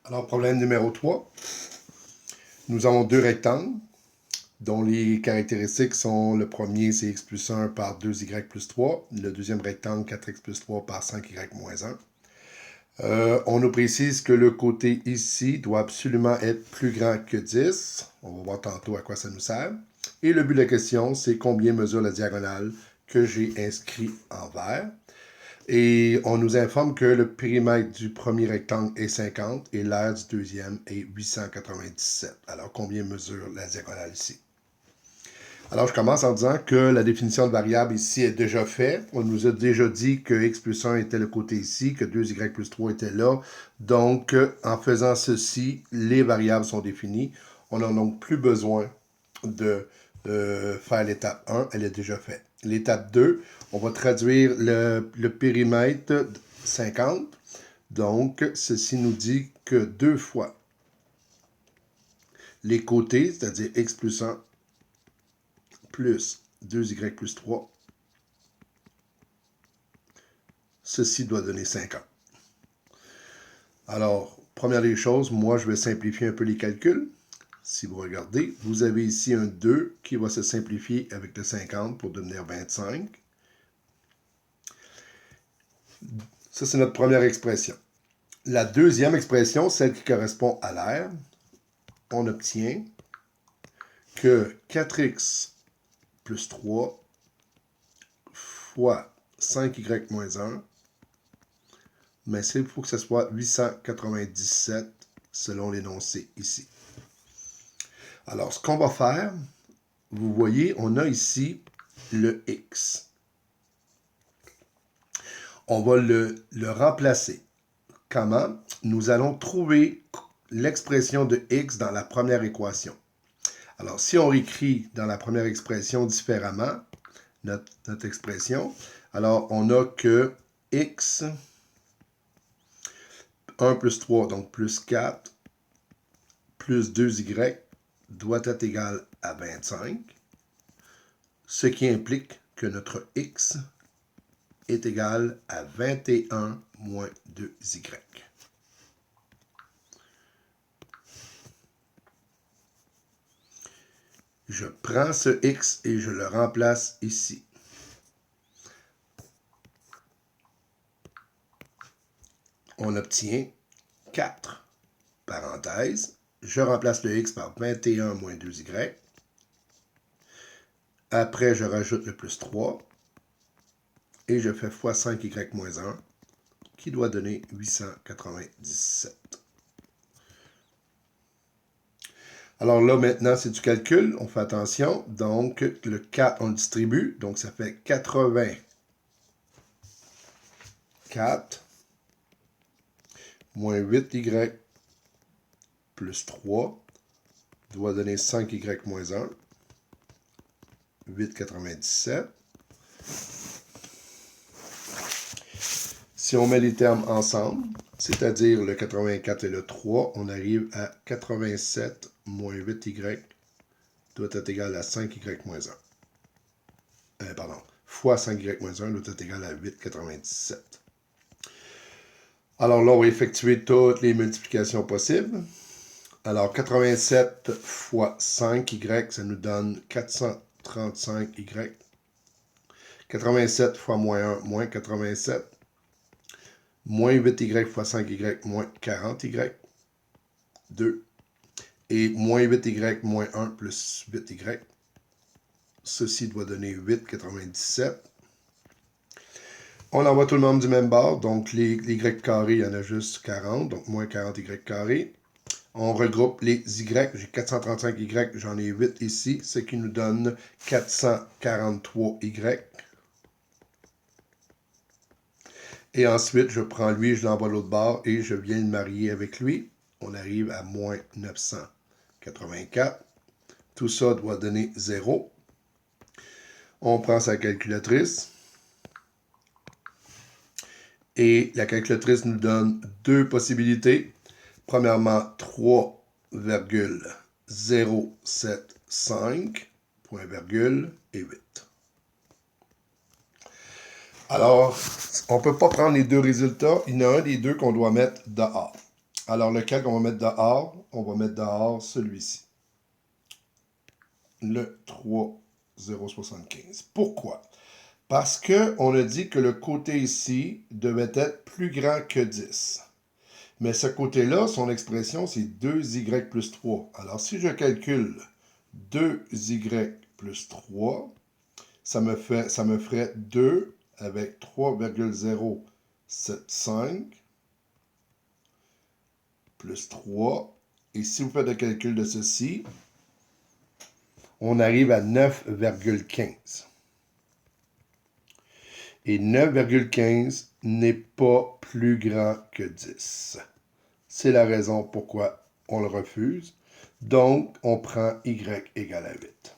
Alors, problème numéro 3. Nous avons deux rectangles dont les caractéristiques sont, le premier, c'est x plus 1 par 2y plus 3. Le deuxième rectangle, 4x plus 3 par 5y moins 1. On nous précise que le côté ici doit absolument être plus grand que 10. On va voir tantôt à quoi ça nous sert. Et le but de la question, c'est combien mesure la diagonale que j'ai inscrit en vert. Et on nous informe que le périmètre du premier rectangle est 50 et l'aire du deuxième est 897. Alors, combien mesure la diagonale ici? Alors, je commence en disant que la définition de variable ici est déjà faite. On nous a déjà dit que x plus 1 était le côté ici, que 2y plus 3 était là. Donc, en faisant ceci, les variables sont définies. On n'a donc plus besoin de faire l'étape 1, elle est déjà faite. L'étape 2, on va traduire le périmètre 50. Donc, ceci nous dit que 2 fois les côtés, c'est-à-dire x plus 1 plus 2y plus 3, ceci doit donner 50. Alors, première des choses, moi, je vais simplifier un peu les calculs. Si vous regardez, vous avez ici un 2 qui va se simplifier avec le 50 pour devenir 25. Ça, c'est notre première expression. La deuxième expression, celle qui correspond à l'aire, on obtient que 4x plus 3 fois 5y moins 1, mais il faut que ce soit 897 selon l'énoncé ici. Alors, ce qu'on va faire, vous voyez, on a ici le x. On va le remplacer. Comment? Nous allons trouver l'expression de x dans la première équation. Alors, si on écrit dans la première expression différemment, notre expression, alors on a que x, 1 plus 3, donc plus 4, plus 2y, doit être égal à 25, ce qui implique que notre x est égal à 21 moins 2y. Je prends ce x et je le remplace ici. On obtient 4, parenthèse, je remplace le x par 21 moins 2y. Après, je rajoute le plus 3 et je fais fois 5y moins 1 qui doit donner 897. Alors là, maintenant, c'est du calcul. On fait attention. Donc, le 4, on le distribue. Donc, ça fait 84 moins 8y plus 3 doit donner 5y moins 1. 8,97. Si on met les termes ensemble, c'est-à-dire le 84 et le 3, on arrive à 87 moins 8y doit être égal à 5y moins 1. Fois 5y moins 1 doit être égal à 8,97. Alors là, on va effectuer toutes les multiplications possibles. Alors, 87 fois 5y, ça nous donne 435y. 87 fois moins 1, moins 87. Moins 8y fois 5y, moins 40y. 2. Et moins 8y moins 1 plus 8y. Ceci doit donner 8,97. On envoie tout le monde du même bord. Donc, les y carrés, il y en a juste 40. Donc, moins 40y carrés. On regroupe les y. J'ai 435y, j'en ai 8 ici, ce qui nous donne 443y. Et ensuite, je prends lui, je l'envoie à l'autre bord et je viens le marier avec lui. On arrive à moins 984. Tout ça doit donner 0. On prend sa calculatrice. Et la calculatrice nous donne deux possibilités. Premièrement, 3,075, point virgule et 8. Alors, on ne peut pas prendre les deux résultats. Il y en a un des deux qu'on doit mettre dehors. Alors, lequel qu'on va mettre dehors? On va mettre dehors celui-ci. Le 3,075. Pourquoi? Parce qu'on a dit que le côté ici devait être plus grand que 10. Mais ce côté-là, son expression, c'est 2y plus 3. Alors, si je calcule 2y plus 3, ça me ferait 2 avec 3,075 plus 3. Et si vous faites le calcul de ceci, on arrive à 9,15. Et 9,15 n'est pas plus grand que 10. C'est la raison pourquoi on le refuse. Donc, on prend y égale à 8.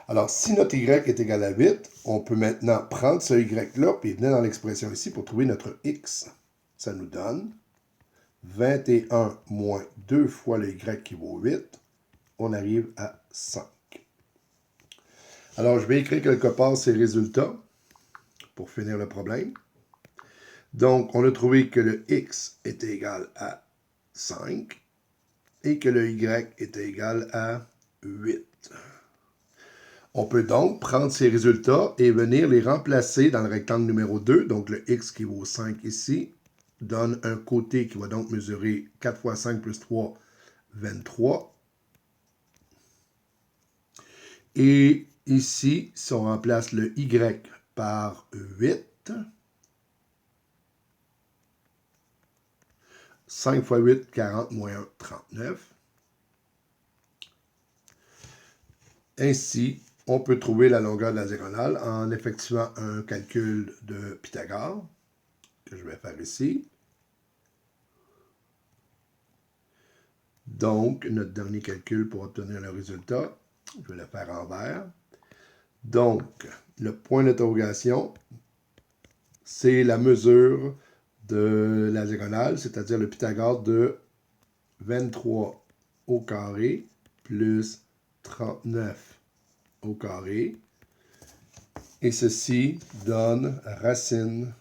Alors, si notre y est égal à 8, on peut maintenant prendre ce y-là et venir dans l'expression ici pour trouver notre x. Ça nous donne 21 moins 2 fois le y qui vaut 8. On arrive à 5. Alors, je vais écrire quelque part ces résultats pour finir le problème. Donc, on a trouvé que le x était égal à 5 et que le y était égal à 8. On peut donc prendre ces résultats et venir les remplacer dans le rectangle numéro 2. Donc, le x qui vaut 5 ici donne un côté qui va donc mesurer 4 fois 5 plus 3, 23. Et ici, si on remplace le y par 8, 5 fois 8, 40 moins 1, 39. Ainsi, on peut trouver la longueur de la diagonale en effectuant un calcul de Pythagore, que je vais faire ici. Donc, notre dernier calcul pour obtenir le résultat, je vais le faire en vert. Donc, le point d'interrogation, c'est la mesure de la diagonale, c'est-à-dire le Pythagore de 23 au carré plus 39 au carré. Et ceci donne racine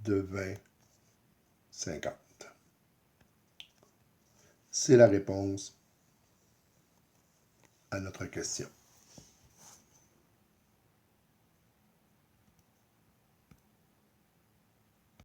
de 20, 50. C'est la réponse à notre question.